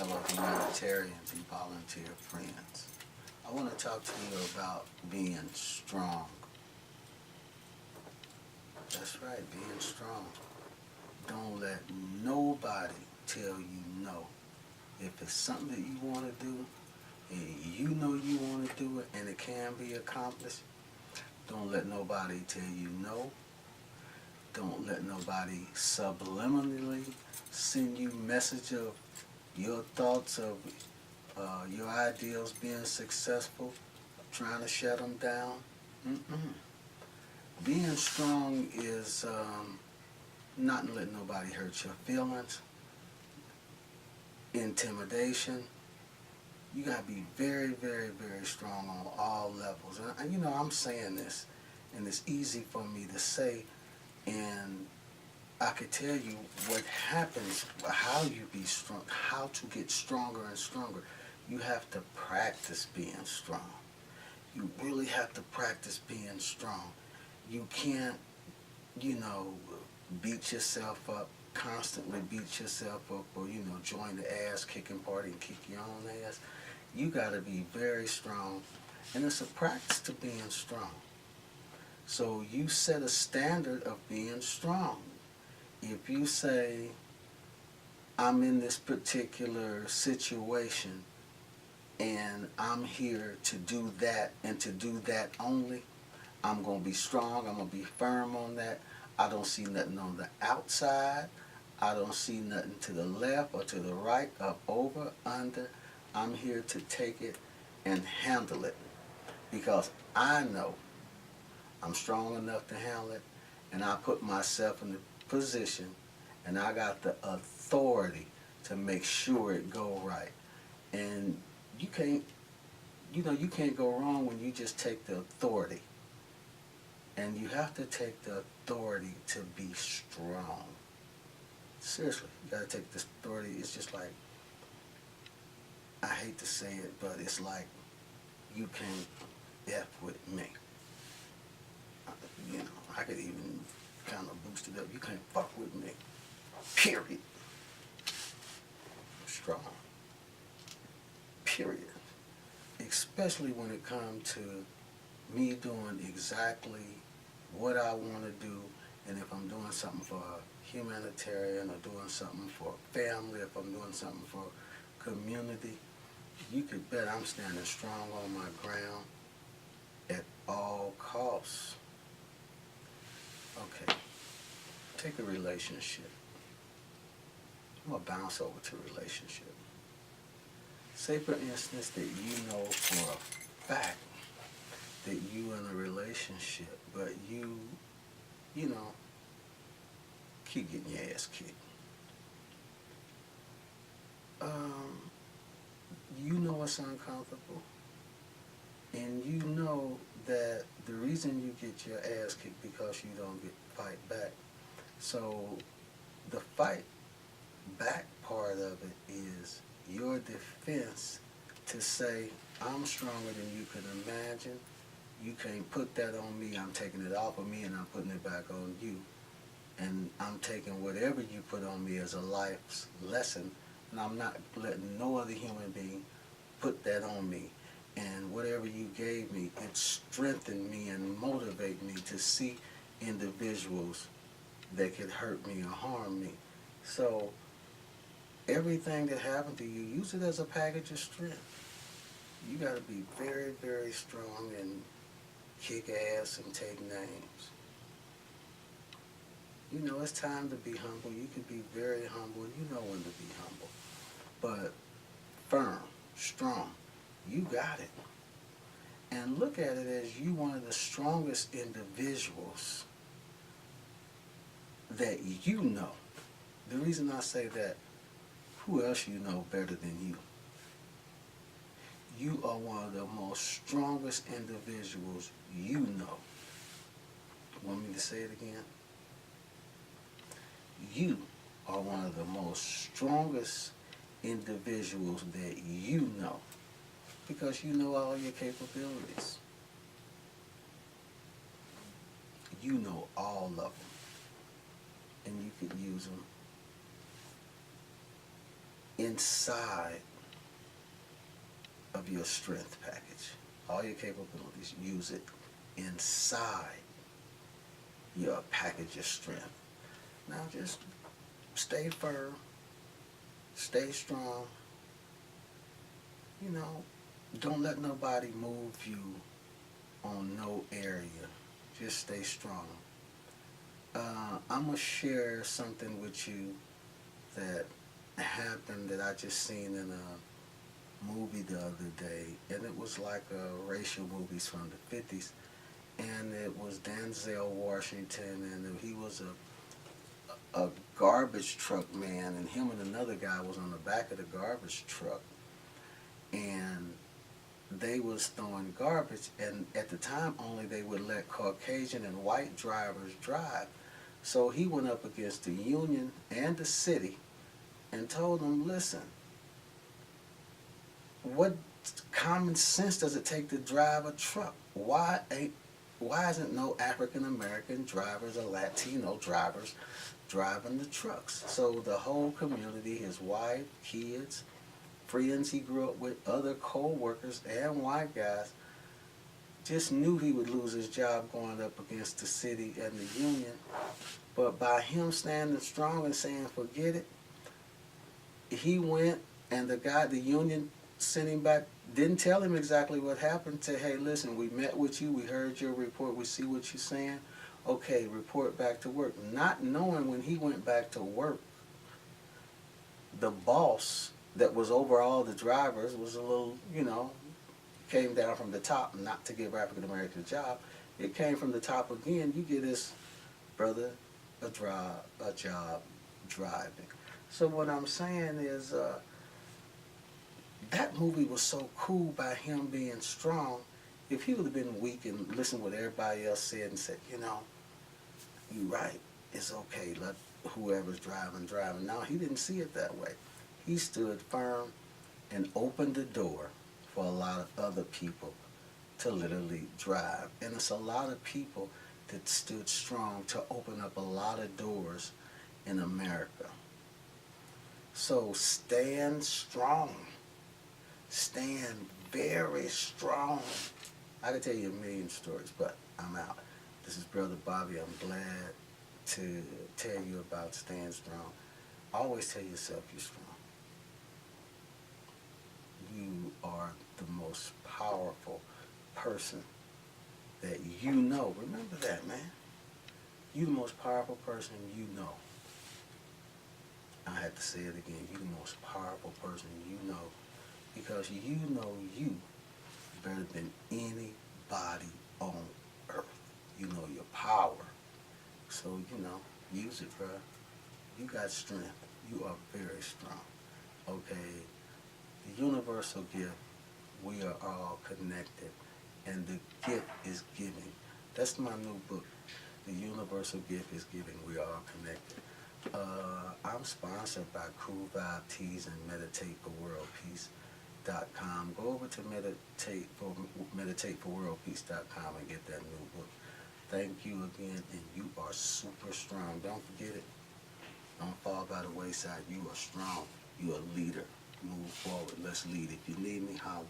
fellow humanitarians and volunteer friends. I want to talk to you about being strong. That's right, being strong. Don't let nobody tell you no. If it's something that you want to do, and you know you want to do it, and it can be accomplished, don't let nobody tell you no. Don't let nobody subliminally send you message of your thoughts of your ideals being successful, trying to shut them down. Mm-mm. Being strong is not letting nobody hurt your feelings, intimidation. You got to be very, very, very strong on all levels. And you know, I'm saying this, and it's easy for me to say, and I could tell you what happens, how you be strong, how to get stronger and stronger. You have to practice being strong. You really have to practice being strong. You can't, you know, beat yourself up, constantly beat yourself up, or, you know, join the ass kicking party and kick your own ass. You got to be very strong, and it's a practice to being strong. So you set a standard of being strong. If you say, I'm in this particular situation and I'm here to do that and to do that only, I'm going to be strong, I'm going to be firm on that. I don't see nothing on the outside. I don't see nothing to the left or to the right, up, over, under. I'm here to take it and handle it because I know I'm strong enough to handle it, and I put myself in the position, and I got the authority to make sure it go right. And you can't, you know, you can't go wrong when you just take the authority. And you have to take the authority to be strong. Seriously, you gotta take this authority. It's just like, I hate to say it, but it's like you can't F with me. You know, I could even kind of boost it up. You can't fuck with me. Period. I'm strong. Period. Especially when it comes to me doing exactly what I want to do, and if I'm doing something for a humanitarian or doing something for a family, if I'm doing something for a community, you could bet I'm standing strong on my ground at all costs. Okay, take a relationship. I'm going to bounce over to relationship. Say, for instance, that you know for a fact that you in a relationship, but you know, keep getting your ass kicked. You know it's uncomfortable, and you know that the reason you get your ass kicked because you don't get fight back. So the fight back part of it is your defense to say, I'm stronger than you can imagine. You can't put that on me. I'm taking it off of me and I'm putting it back on you. And I'm taking whatever you put on me as a life's lesson, and I'm not letting no other human being put that on me. And whatever you gave me, it strengthened me and motivated me to see individuals that could hurt me or harm me. So everything that happened to you, use it as a package of strength. You got to be very, very strong and kick ass and take names. You know, it's time to be humble. You can be very humble. You know when to be humble. But firm, strong, you got it. And look at it as you one of the strongest individuals that you know. The reason I say that, who else you know better than you? You are one of the most strongest individuals you know. Want me to say it again? You are one of the most strongest individuals that you know, because you know all your capabilities. You know all of them, and you could use them inside of your strength package. All your capabilities, use it inside your package of strength. Now just stay firm, stay strong. You know, don't let nobody move you on no area. Just stay strong. I'm going to share something with you that happened that I just seen in a movie the other day, and it was like racial movies from the 50s, and it was Denzel Washington, and he was a garbage truck man, and him and another guy was on the back of the garbage truck, and they was throwing garbage, and at the time only they would let Caucasian and white drivers drive. So he went up against the union and the city and told them, listen, what common sense does it take to drive a truck? Why isn't no African American drivers or Latino drivers driving the trucks? So the whole community, his wife, kids, friends he grew up with, other co-workers and white guys, just knew he would lose his job going up against the city and the union. But by him standing strong and saying, forget it, he went, and the union sent him back, didn't tell him exactly what happened, said, hey, listen, we met with you, we heard your report, we see what you're saying, okay, report back to work. Not knowing when he went back to work, the boss that was over all the drivers was a little, came down from the top, not to give African Americans a job. It came from the top again. You get this brother a job driving. So what I'm saying is that movie was so cool by him being strong. If he would have been weak and listened to what everybody else said and said, you're right, it's okay, let whoever's driving. No, he didn't see it that way. He stood firm and opened the door for a lot of other people to literally drive. And it's a lot of people that stood strong to open up a lot of doors in America. So stand strong. Stand very strong. I could tell you a million stories, but I'm out. This is Brother Bobby. I'm glad to tell you about staying strong. Always tell yourself you're strong. You are the most powerful person that you know. Remember that, man. You're the most powerful person you know. I have to say it again. You're the most powerful person you know, because you know you better than anybody on earth. You know your power. So, use it, bro. You got strength. You are very strong. Okay? The universal gift, we are all connected. And the gift is giving. That's my new book. The universal gift is giving. We are all connected. I'm sponsored by Cool Vibe Teas and MeditateForWorldPeace.com. Go over to MeditateForWorldPeace.com and get that new book. Thank you again, and you are super strong. Don't forget it. Don't fall by the wayside. You are strong. You are a leader. Move forward. Let's lead. If you need me, holler.